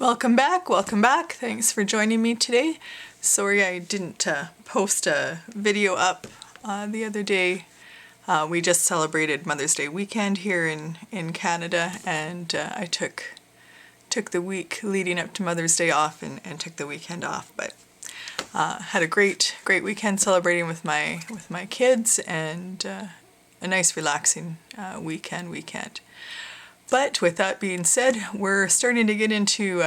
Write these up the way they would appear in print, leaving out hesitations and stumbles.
Welcome back, welcome back. Thanks for joining me today. Sorry I didn't post a video up the other day. We just celebrated Mother's Day weekend here in Canada, and I took the week leading up to Mother's Day off and took the weekend off. But had a great weekend celebrating with my kids, and a nice relaxing weekend. But with that being said, we're starting to get into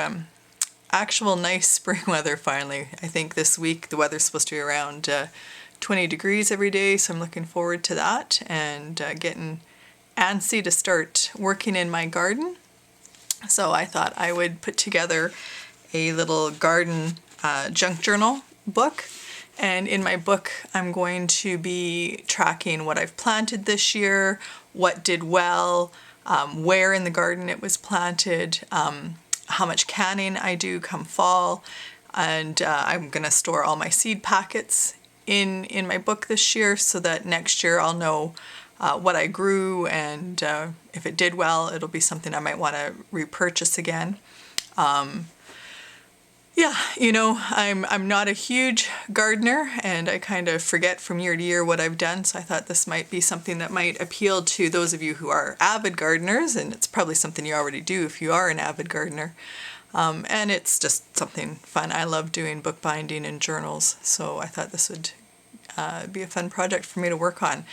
actual nice spring weather finally. I think this week the weather's supposed to be around 20 degrees every day, so I'm looking forward to that and getting antsy to start working in my garden. So I thought I would put together a little garden junk journal book. And in my book, I'm going to be tracking what I've planted this year, what did well, where in the garden it was planted, how much canning I do come fall, and I'm going to store all my seed packets in my book this year so that next year I'll know what I grew, and if it did well, it'll be something I might want to repurchase again. Yeah, you know, I'm not a huge gardener, and I kind of forget from year to year what I've done, so I thought this might be something that might appeal to those of you who are avid gardeners, and it's probably something you already do if you are an avid gardener. And it's just something fun. I love doing bookbinding and journals, so I thought this would be a fun project for me to work on.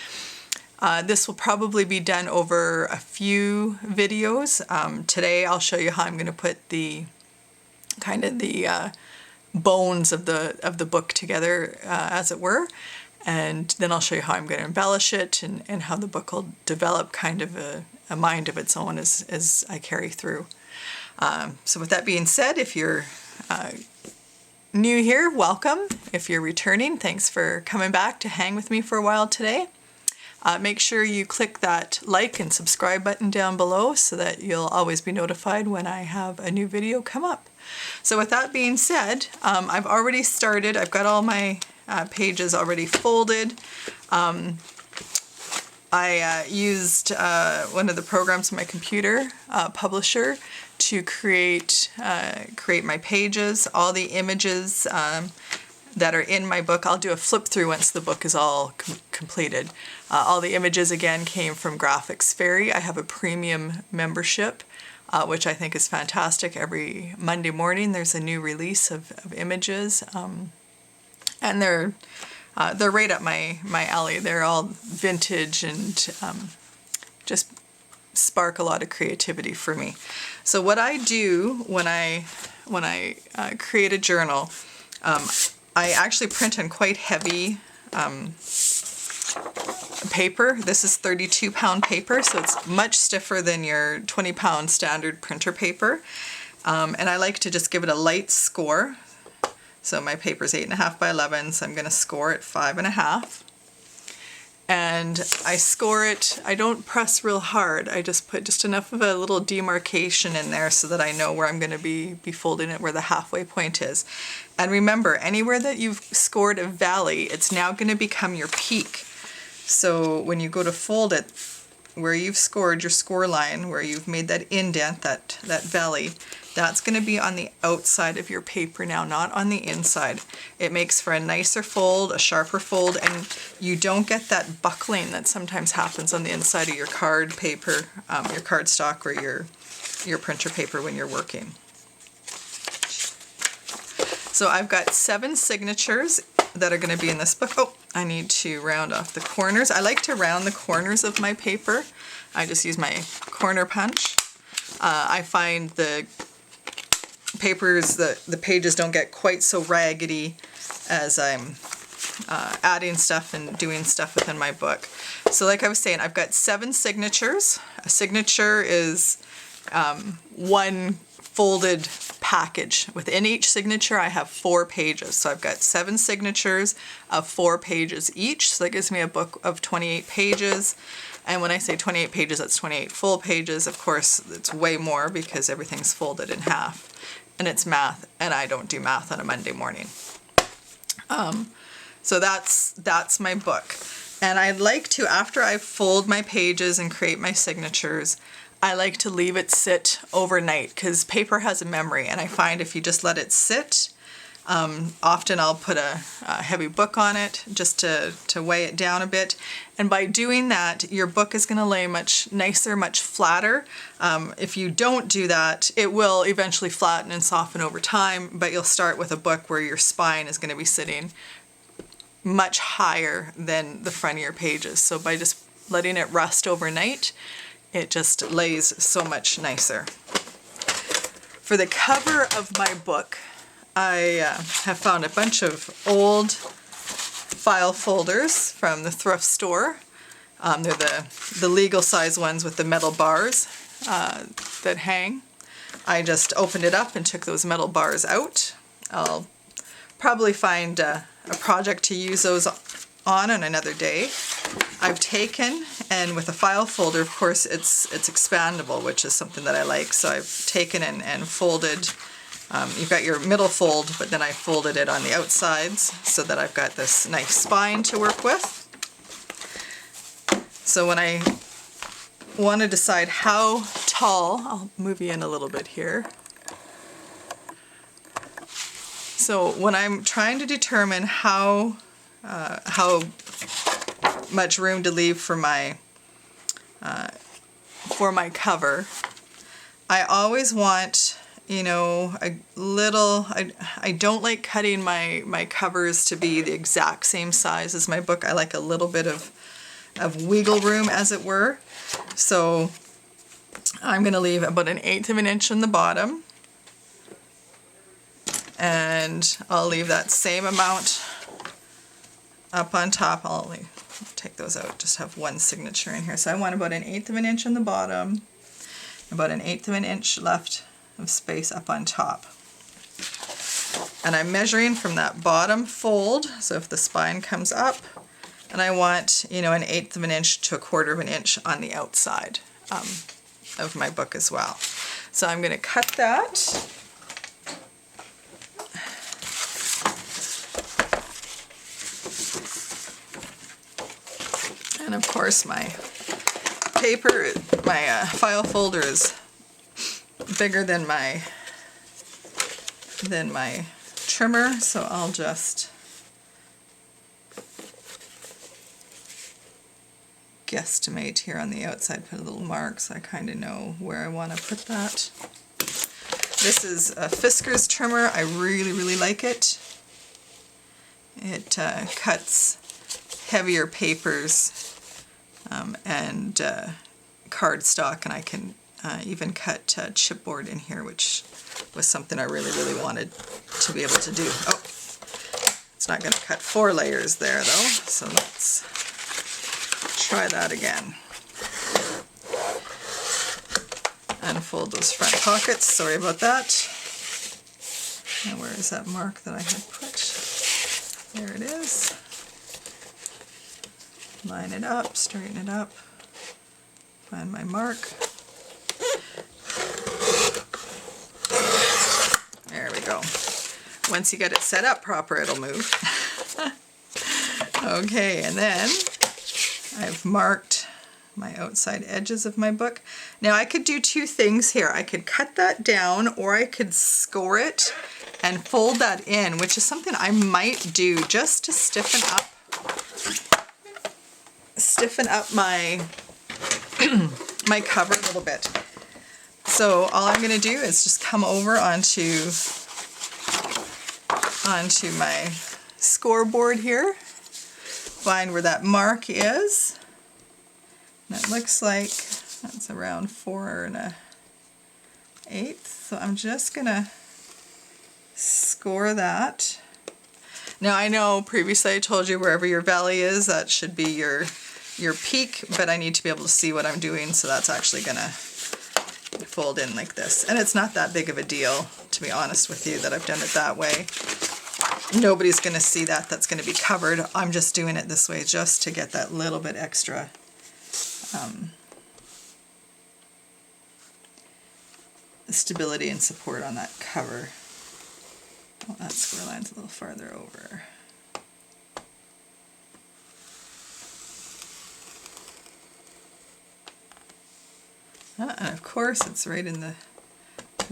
This will probably be done over a few videos. Today I'll show you how I'm going to put the bones of the book together, as it were, and then I'll show you how I'm going to embellish it and how the book will develop kind of a mind of its own as I carry through. So with that being said, if you're new here, welcome. If you're returning, thanks for coming back to hang with me for a while today. Make sure you click that like and subscribe button down below so that you'll always be notified when I have a new video come up. So with that being said, I've already started. I've got all my pages already folded. I used one of the programs on my computer, Publisher, to create my pages. All the images that are in my book, I'll do a flip through once the book is all completed. All the images again came from Graphics Fairy. I have a premium membership, which I think is fantastic. Every Monday morning there's a new release of images, and they're right up my alley. They're all vintage and just spark a lot of creativity for me. So what I do when I create a journal, I actually print on quite heavy paper. This is 32-pound paper, so it's much stiffer than your 20-pound standard printer paper. And I like to just give it a light score. So my paper is 8.5 by 11, so I'm going to score it 5.5. And I score it, I don't press real hard, I just put just enough of a little demarcation in there so that I know where I'm going to be folding it, where the halfway point is. And remember, anywhere that you've scored a valley, it's now going to become your peak. So when you go to fold it, where you've scored your score line, where you've made that indent, that valley, that's going to be on the outside of your paper now, not on the inside. It makes for a nicer fold, a sharper fold, and you don't get that buckling that sometimes happens on the inside of your card paper, your cardstock or your printer paper when you're working. So I've got 7 signatures that are going to be in this book. Oh, I need to round off the corners. I like to round the corners of my paper. I just use my corner punch. I find the papers, the pages don't get quite so raggedy as I'm adding stuff and doing stuff within my book. So like I was saying, I've got 7 signatures. A signature is one folded package. Within each signature I have 4 pages. So I've got 7 signatures of 4 pages each. So that gives me a book of 28 pages. And when I say 28 pages, that's 28 full pages. Of course, it's way more because everything's folded in half. And it's math, and I don't do math on a Monday morning. So that's my book. And I'd like to, after I fold my pages and create my signatures, I like to leave it sit overnight because paper has a memory, and I find if you just let it sit, often I'll put a heavy book on it just to weigh it down a bit. And by doing that, your book is going to lay much nicer, much flatter. If you don't do that, it will eventually flatten and soften over time, but you'll start with a book where your spine is going to be sitting much higher than the front of your pages. So by just letting it rest overnight, it just lays so much nicer. For the cover of my book, I have found a bunch of old file folders from the thrift store. They're the legal size ones with the metal bars that hang. I just opened it up and took those metal bars out. I'll probably find a project to use those on another day. I've taken, and with a file folder, of course, it's expandable, which is something that I like. So I've taken and folded. You've got your middle fold, but then I folded it on the outsides so that I've got this nice spine to work with. So when I want to decide how tall, I'll move you in a little bit here. So when I'm trying to determine how much room to leave for my cover, I always want, you know, a little, I don't like cutting my covers to be the exact same size as my book. I like a little bit of wiggle room, as it were. So I'm going to leave about 1/8 of an inch in the bottom, and I'll leave that same amount up on top. I'll take those out, just have one signature in here. So I want about 1/8 of an inch in the bottom, about 1/8 of an inch left of space up on top. And I'm measuring from that bottom fold, so if the spine comes up, and I want, you know, 1/8 of an inch to 1/4 of an inch on the outside of my book as well. So I'm going to cut that. And of course my paper, my file folder is bigger than my trimmer, so I'll just guesstimate here on the outside, put a little mark so I kind of know where I want to put that. This is a Fisker's trimmer. I really like it. It cuts heavier papers and cardstock, and I can even cut chipboard in here, which was something I really wanted to be able to do. Oh, it's not going to cut 4 layers there though, so let's try that again. Unfold those front pockets, sorry about that. Now where is that mark that I had put? There it is. Line it up, straighten it up, find my mark. There we go. Once you get it set up proper, it'll move. Okay, and then I've marked my outside edges of my book. Now I could do 2 things here. I could cut that down, or I could score it and fold that in, which is something I might do just to stiffen up my my cover a little bit. So all I'm going to do is just come over onto my scoreboard here, find where that mark is, and it looks like that's around 4 1/8. So I'm just going to score that. Now I know previously I told you wherever your valley is, that should be your peak, but I need to be able to see what I'm doing, so that's actually going to fold in like this. And it's not that big of a deal, to be honest with you, that I've done it that way. Nobody's going to see that. That's going to be covered. I'm just doing it this way just to get that little bit extra stability and support on that cover. Well, that square line's a little farther over. And I've course, it's right in the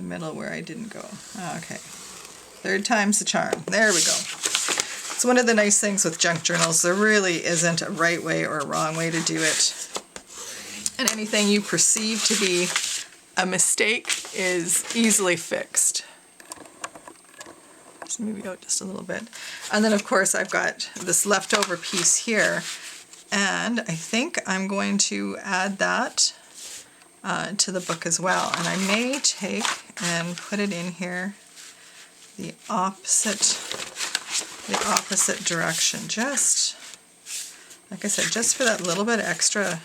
middle where I didn't go. Oh, okay. Third time's the charm. There we go. It's one of the nice things with junk journals. There really isn't a right way or a wrong way to do it. And anything you perceive to be a mistake is easily fixed. Just move it out just a little bit. And then of course I've got this leftover piece here, and I think I'm going to add that to the book as well. And I may take and put it in here the opposite direction, just like I said, just for that little bit of extra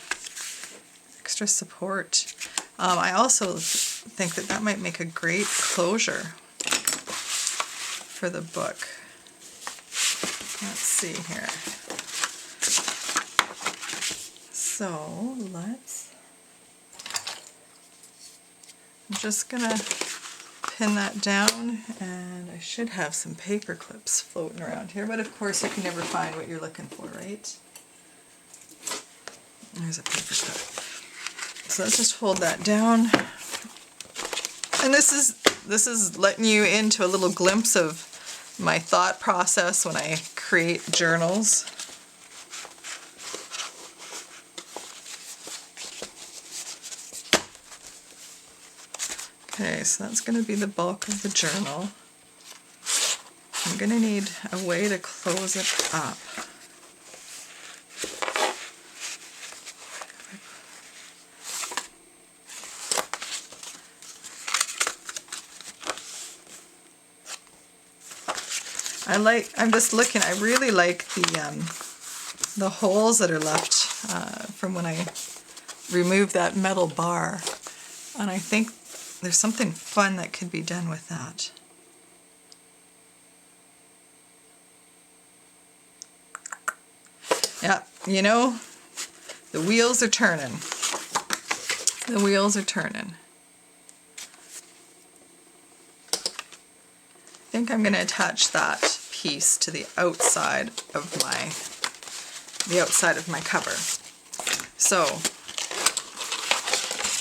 support. I also think that might make a great closure for the book. Let's see here. So I'm just gonna pin that down, and I should have some paper clips floating around here, but of course you can never find what you're looking for, right? There's a paper clip. So let's just hold that down. And this is letting you into a little glimpse of my thought process when I create journals. Okay, so that's going to be the bulk of the journal. I'm going to need a way to close it up. I'm just looking, I really like the holes that are left from when I removed that metal bar. And I think there's something fun that could be done with that. Yeah, you know, the wheels are turning. The wheels are turning. I think I'm going to attach that piece to the outside of my cover. So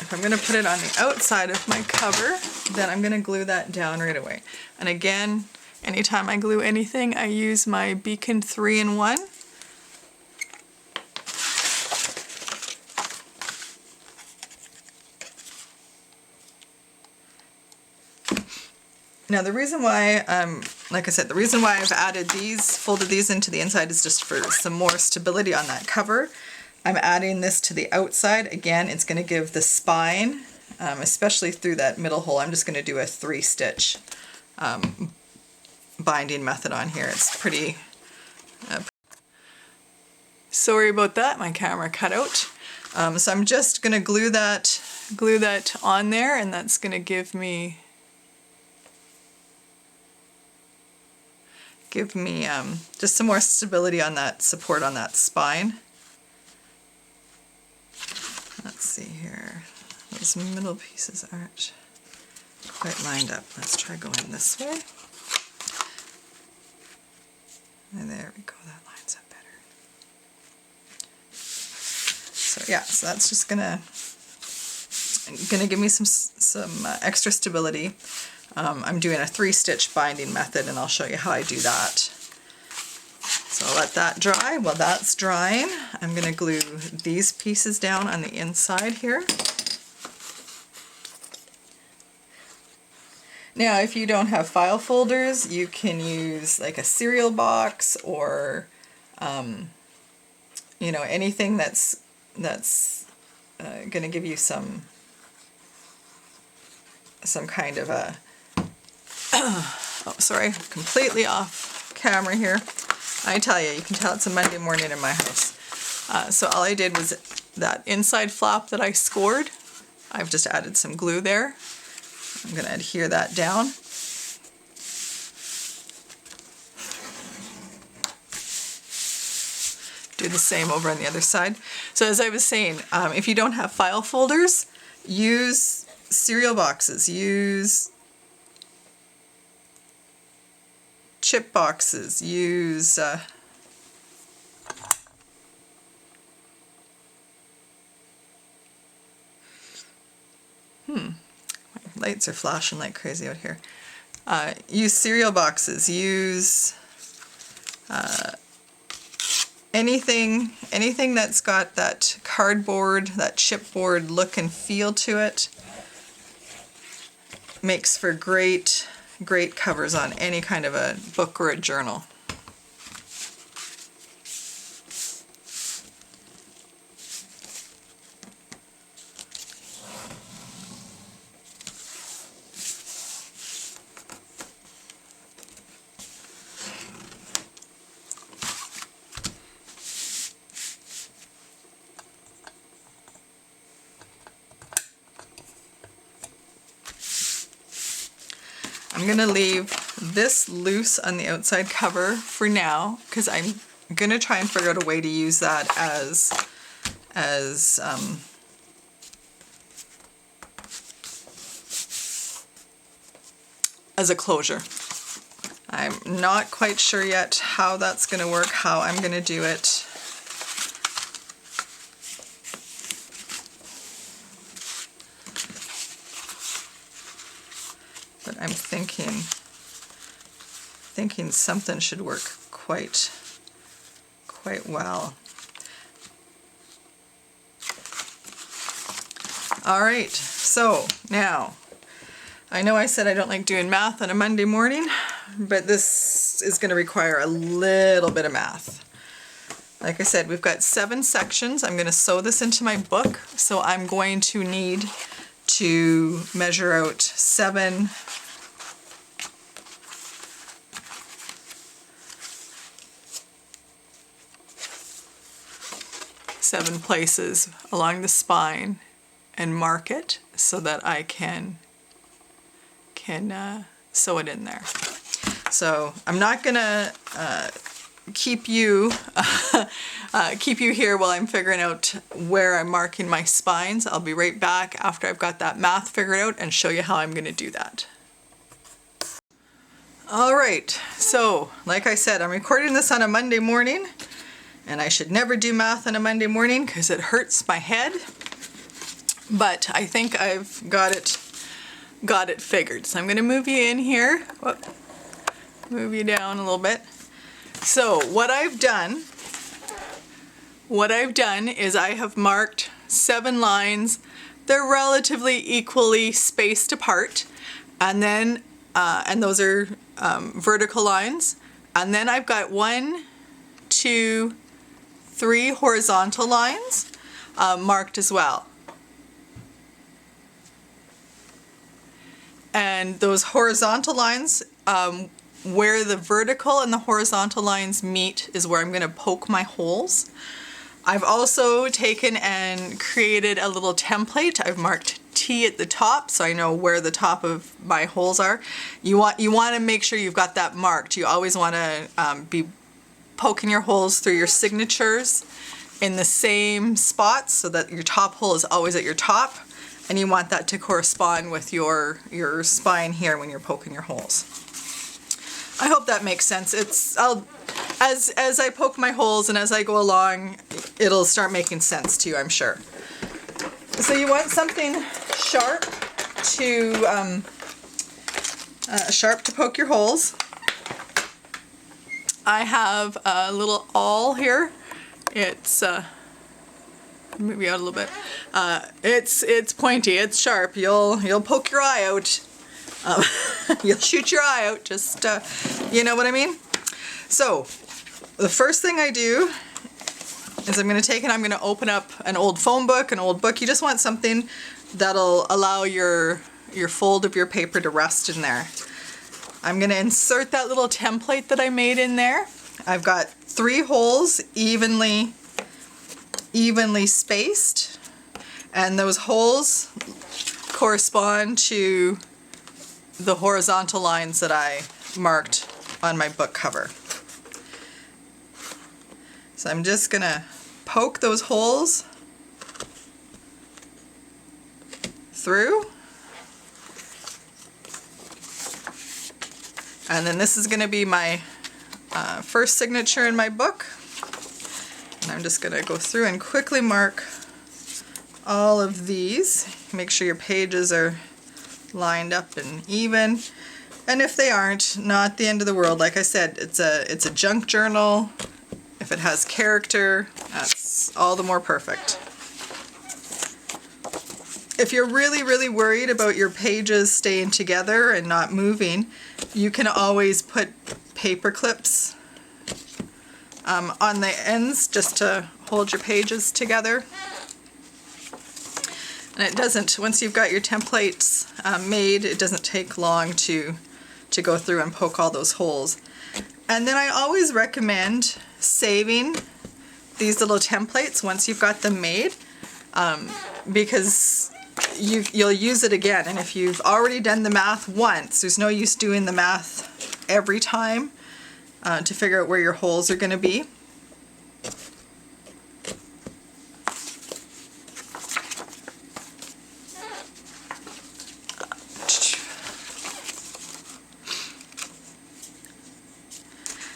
if I'm going to put it on the outside of my cover, then I'm going to glue that down right away. And again, anytime I glue anything, I use my Beacon 3-in-1. Now the reason why, like I said, the reason why I've added these, folded these into the inside is just for some more stability on that cover. I'm adding this to the outside. Again, it's going to give the spine, especially through that middle hole. I'm just going to do a 3-stitch binding method on here. It's pretty... Sorry about that, my camera cut out. So I'm just going to glue that on there, and that's going to give me just some more stability on that support on that spine. Let's see here. Those middle pieces aren't quite lined up. Let's try going this way. And there we go, that lines up better. So yeah, so that's just gonna give me some extra stability. I'm doing a 3-stitch binding method, and I'll show you how I do that. So I'll let that dry. While that's drying, I'm going to glue these pieces down on the inside here. Now, if you don't have file folders, you can use like a cereal box or, you know, anything that's going to give you some kind of a oh, sorry, completely off camera here. I tell you can tell it's a Monday morning in my house. So all I did was that inside flap that I scored, I've just added some glue there. I'm going to adhere that down. Do the same over on the other side. So as I was saying, if you don't have file folders, use cereal boxes, use chip boxes, use lights are flashing like crazy out here. Use cereal boxes. Use anything that's got that cardboard, that chipboard look and feel to it. Makes for great covers on any kind of a book or a journal. I'm gonna leave this loose on the outside cover for now because I'm gonna try and figure out a way to use that as a closure. I'm not quite sure yet how that's gonna work, how I'm gonna do it. But I'm thinking something should work quite well. All right, so now, I know I said I don't like doing math on a Monday morning, but this is going to require a little bit of math. Like I said, we've got 7 sections. I'm going to sew this into my book, so I'm going to need to measure out 7 places along the spine and mark it so that I can sew it in there. So I'm not gonna keep you here while I'm figuring out where I'm marking my spines. I'll be right back after I've got that math figured out and show you how I'm gonna do that. All right, so like I said, I'm recording this on a Monday morning, and I should never do math on a Monday morning because it hurts my head, but I think I've got it figured. So I'm gonna move you in here. Whoop. Move you down a little bit. So what I've done is I have marked 7 lines. They're relatively equally spaced apart, and then and those are vertical lines. And then I've got 1, 2, 3 horizontal lines marked as well. And those horizontal lines, where the vertical and the horizontal lines meet is where I'm going to poke my holes. I've also taken and created a little template. I've marked T at the top so I know where the top of my holes are. You want to make sure you've got that marked. You always want to be poking your holes through your signatures in the same spots so that your top hole is always at your top, and you want that to correspond with your spine here when you're poking your holes. I hope that makes sense. As I poke my holes and as I go along, it'll start making sense to you, I'm sure. So you want something sharp to poke your holes. I have a little awl here. It's move you out a little bit. It's pointy. It's sharp. You'll poke your eye out. You'll shoot your eye out. Just you know what I mean. So the first thing I do is I'm going to take and I'm going to open up an old phone book, an old book. You just want something that'll allow your fold of your paper to rest in there. I'm going to insert that little template that I made in there. I've got 3 holes evenly spaced, and those holes correspond to the horizontal lines that I marked on my book cover. So I'm just going to poke those holes through. And then this is going to be my first signature in my book. And I'm just going to go through and quickly mark all of these. Make sure your pages are lined up and even. And if they aren't, not the end of the world. Like I said, it's a junk journal. If it has character, that's all the more perfect. If you're really, really worried about your pages staying together and not moving, you can always put paper clips on the ends just to hold your pages together. And it doesn't, once you've got your templates made, it doesn't take long to go through and poke all those holes. And then I always recommend saving these little templates once you've got them made, because you'll use it again. And if you've already done the math once, there's no use doing the math every time to figure out where your holes are going to be.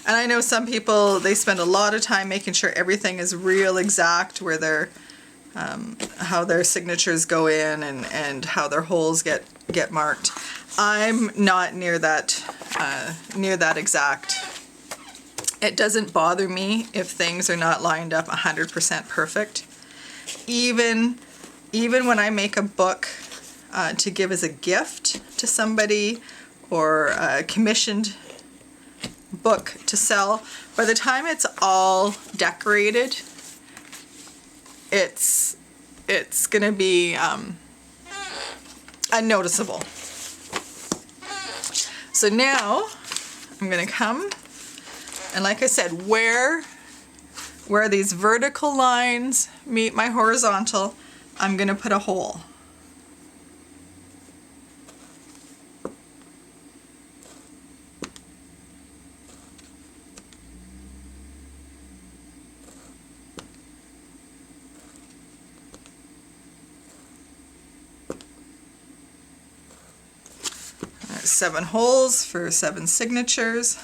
And I know some people, they spend a lot of time making sure everything is real exact, where their how their signatures go in and how their holes get marked. I'm not near that exact. It doesn't bother me if things are not lined up 100% perfect. Even when I make a book to give as a gift to somebody, or a commissioned book to sell, by the time it's all decorated, it's gonna be unnoticeable. So now I'm gonna come, and like I said, where these vertical lines meet my horizontal, I'm gonna put a hole. There's 7 holes for 7 signatures.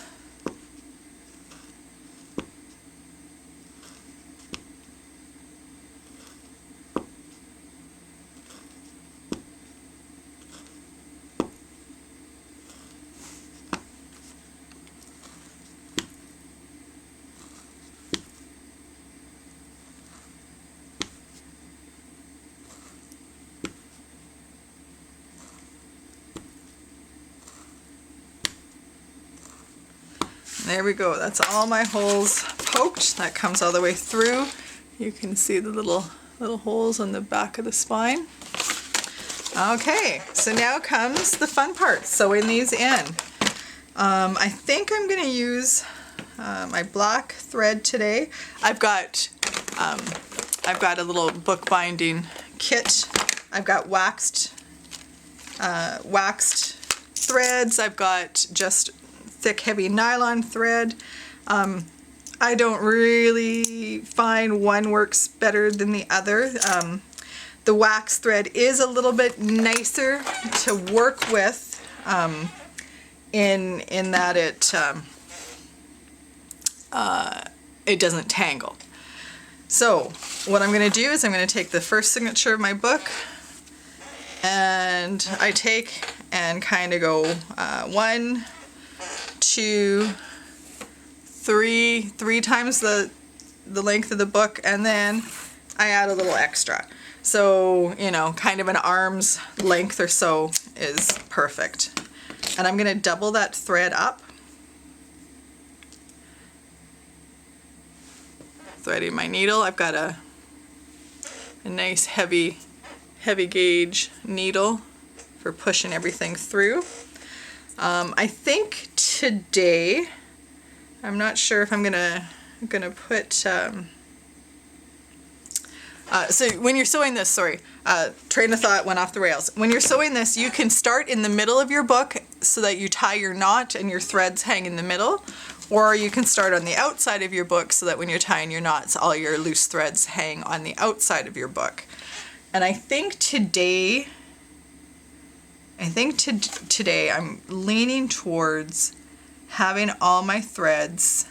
There we go. That's all my holes poked. That comes all the way through. You can see the little holes on the back of the spine. Okay, so now comes the fun part, sewing these in. I think I'm going to use my black thread today. I've got a little bookbinding kit. I've got waxed threads. I've got just thick, heavy nylon thread. I don't really find one works better than the other. The wax thread is a little bit nicer to work with in that it doesn't tangle. So what I'm going to do is I'm going to take the first signature of my book, and I take and kind of go 1, 2, 3 times the length of the book, and then I add a little extra. So, you know, kind of an arm's length or so is perfect. And I'm going to double that thread up. Threading my needle. I've got a nice heavy gauge needle for pushing everything through. I think today, I'm not sure if I'm gonna put so when you're sewing this, train of thought went off the rails. When you're sewing this, you can start in the middle of your book so that you tie your knot and your threads hang in the middle, or you can start on the outside of your book so that when you're tying your knots, all your loose threads hang on the outside of your book. And I think today I'm leaning towards having all my threads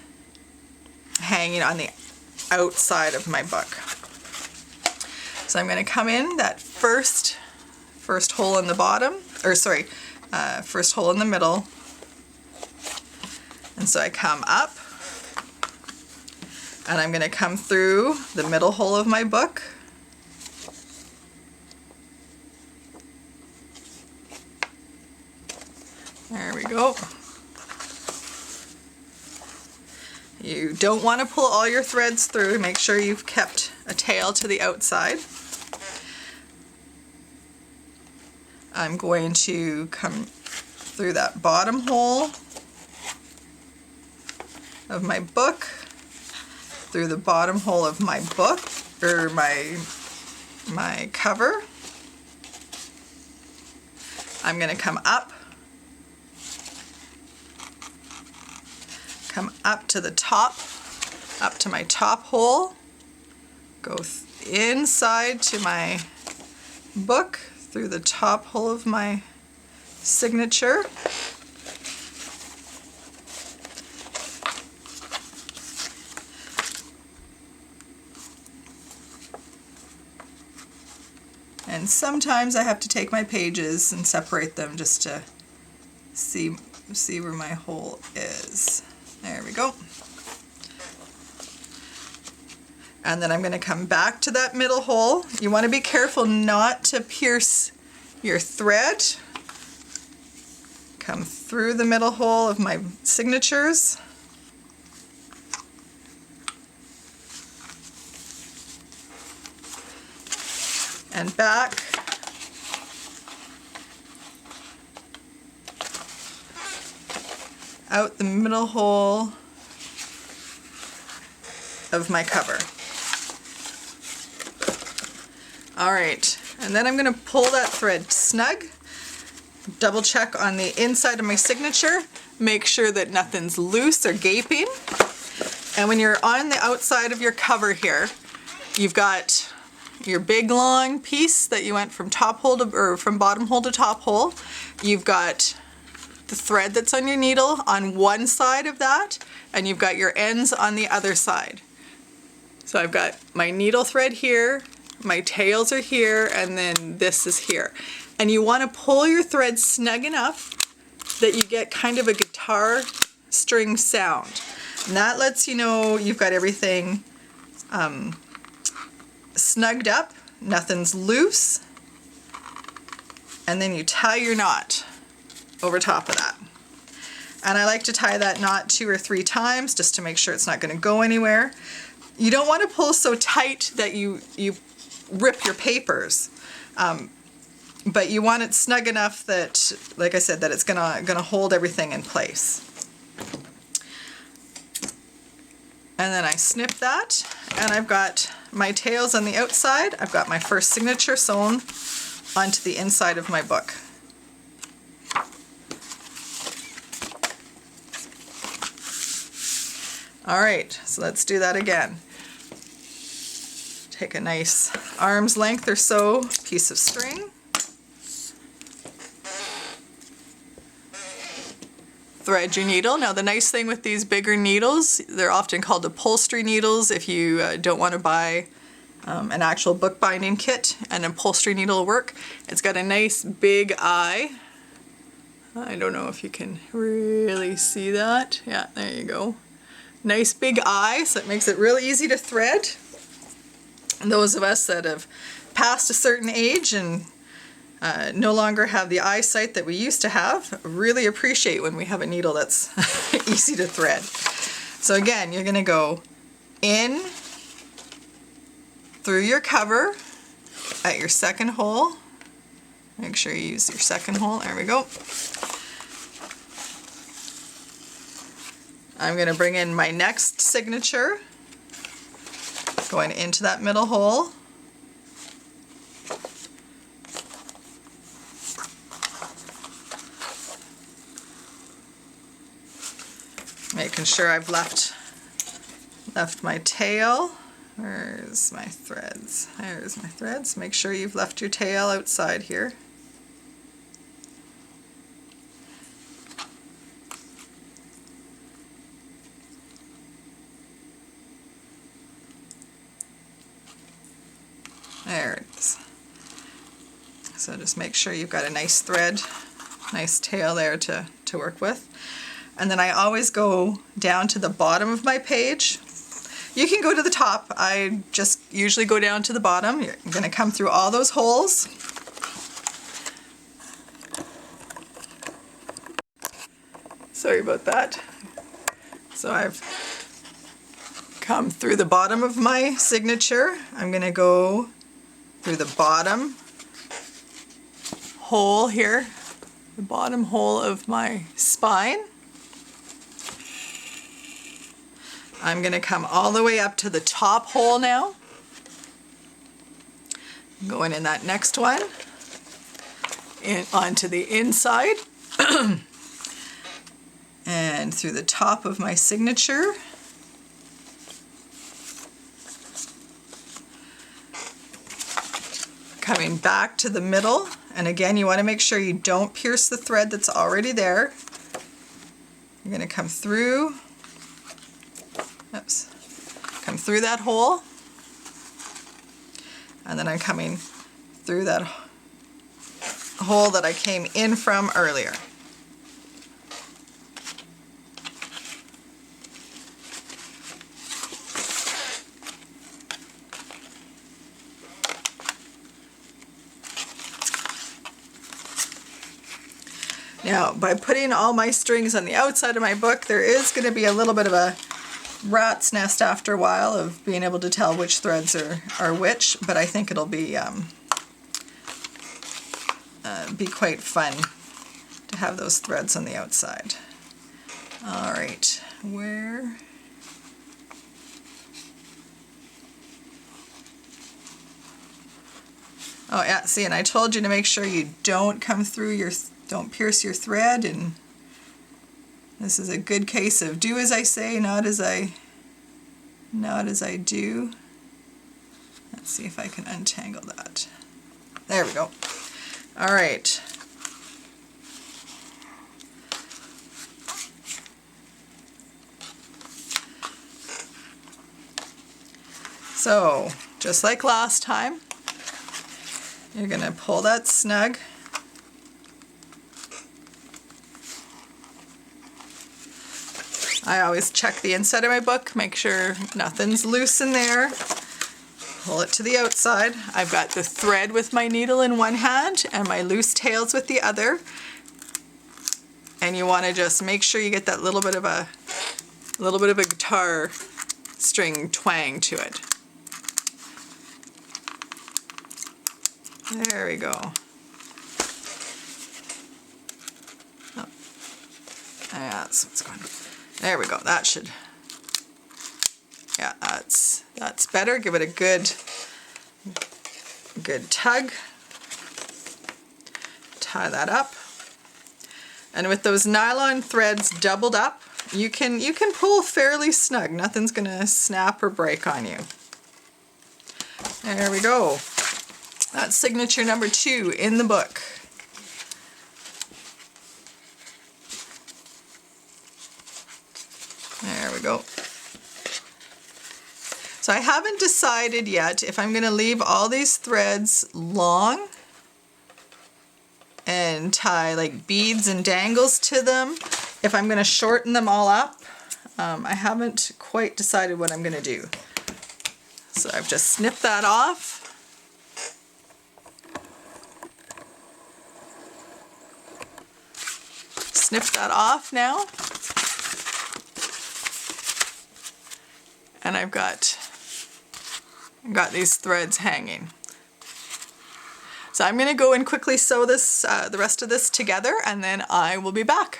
hanging on the outside of my book. So I'm going to come in that first hole in the bottom. or sorry, first hole in the middle. And so I come up, and I'm going to come through the middle hole of my book. There we go. You don't want to pull all your threads through. Make sure you've kept a tail to the outside. I'm going to come through that bottom hole of my book, through the bottom hole of my book, or my cover. I'm going to come up to the top, up to my top hole, go inside to my book through the top hole of my signature. And sometimes I have to take my pages and separate them just to see where my hole is. There we go. And then I'm going to come back to that middle hole. You want to be careful not to pierce your thread. Come through the middle hole of my signatures. And back. Out the middle hole of my cover. All right, and then I'm going to pull that thread snug, double check on the inside of my signature, make sure that nothing's loose or gaping. And when you're on the outside of your cover here, you've got your big long piece that you went from top hole to, or from bottom hole to top hole. You've got the thread that's on your needle on one side of that, and you've got your ends on the other side. So I've got my needle thread here, my tails are here, and then this is here. And you want to pull your thread snug enough that you get kind of a guitar string sound. And that lets you know you've got everything snugged up, nothing's loose, and then you tie your knot over top of that. And I like to tie that knot 2 or 3 times just to make sure it's not going to go anywhere. You don't want to pull so tight that you rip your papers, but you want it snug enough that, like I said, that it's gonna hold everything in place. And then I snip that, and I've got my tails on the outside. I've got my first signature sewn onto the inside of my book. All right, so let's do that again. Take a nice arm's length or so piece of string. Thread your needle. Now the nice thing with these bigger needles, they're often called upholstery needles. If you don't want to buy an actual bookbinding kit, an upholstery needle will work. It's got a nice big eye. I don't know if you can really see that. Yeah, there you go. Nice big eye, so it makes it really easy to thread. And those of us that have passed a certain age and no longer have the eyesight that we used to have really appreciate when we have a needle that's easy to thread. So again, you're going to go in through your cover at your second hole. Make sure you use your second hole. There we go. I'm going to bring in my next signature, going into that middle hole. Making sure I've left my tail. Where's my threads? There's my threads. Make sure you've left your tail outside here. There it is. So just make sure you've got a nice thread, nice tail there to work with. And then I always go down to the bottom of my page. You can go to the top. I just usually go down to the bottom. You're going to come through all those holes. Sorry about that. So I've come through the bottom of my signature. I'm going to go through the bottom hole here, the bottom hole of my spine. I'm going to come all the way up to the top hole now. Going in that next one, onto the inside, and through the top of my signature. Coming back to the middle, and again you want to make sure you don't pierce the thread that's already there. You're going to come through, come through that hole, and then I'm coming through that hole that I came in from earlier. Now, by putting all my strings on the outside of my book, there is going to be a little bit of a rat's nest after a while of being able to tell which threads are which, but I think it'll be quite fun to have those threads on the outside. All right, where? Oh yeah, see, and I told you to make sure you don't come through don't pierce your thread, and this is a good case of do as I say, not as I do. Let's see if I can untangle that. There we go. All right. So, just like last time, you're going to pull that snug. I always check the inside of my book, make sure nothing's loose in there. Pull it to the outside. I've got the thread with my needle in one hand and my loose tails with the other. And you want to just make sure you get that little bit of a guitar string twang to it. There we go. Oh. Yeah, that's what's going on. There we go. That should, yeah, that's better. Give it a good tug. Tie that up. And with those nylon threads doubled up, you can pull fairly snug. Nothing's gonna snap or break on you. There we go. That's signature number 2 in the book. There we go. So I haven't decided yet if I'm going to leave all these threads long and tie like beads and dangles to them, if I'm going to shorten them all up. I haven't quite decided what I'm going to do. So I've just snipped that off. Snip that off now. And I've got these threads hanging. So I'm going to go and quickly sew this, the rest of this together, and then I will be back.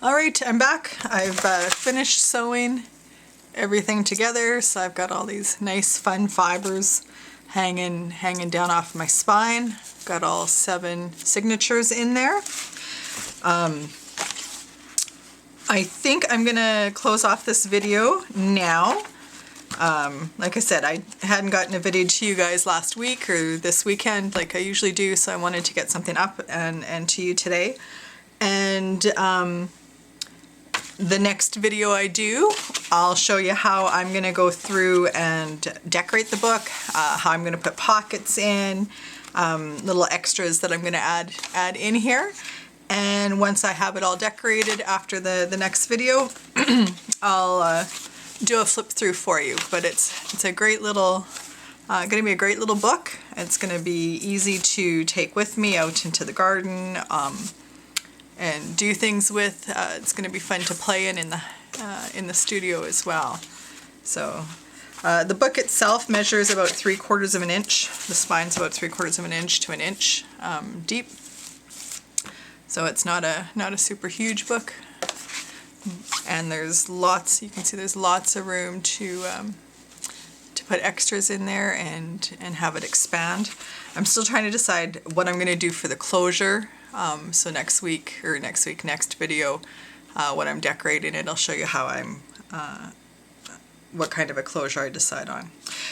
All right, I'm back. I've finished sewing everything together, so I've got all these nice fun fibers hanging down off my spine. Got all 7 signatures in there. I think I'm gonna close off this video now. Like I said, I hadn't gotten a video to you guys last week or this weekend like I usually do, so I wanted to get something up and to you today. And the next video I do, I'll show you how I'm going to go through and decorate the book, how I'm going to put pockets in, little extras that I'm going to add in here. And once I have it all decorated after the next video, I'll do a flip through for you. But it's a great little, going to be a great little book. It's going to be easy to take with me out into the garden and do things with. It's going to be fun to play in the studio as well. So the book itself measures about 3/4 of an inch. The spine's about 3/4 of an inch to an inch deep. So it's not a super huge book. And there's lots, you can see there's lots of room to put extras in there and have it expand. I'm still trying to decide what I'm going to do for the closure. So next video, when I'm decorating it, I'll show you how what kind of a closure I decide on.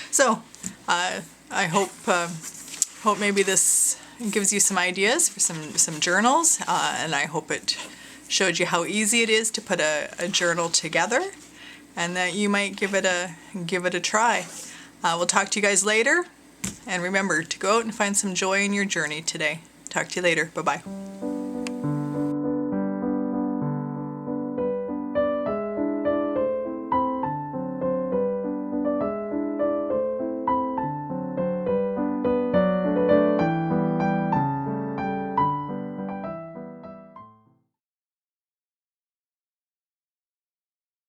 So I hope maybe this gives you some ideas for some journals, and I hope it showed you how easy it is to put a journal together, and that you might give it a try. We'll talk to you guys later, and remember to go out and find some joy in your journey today. Talk to you later. Bye-bye.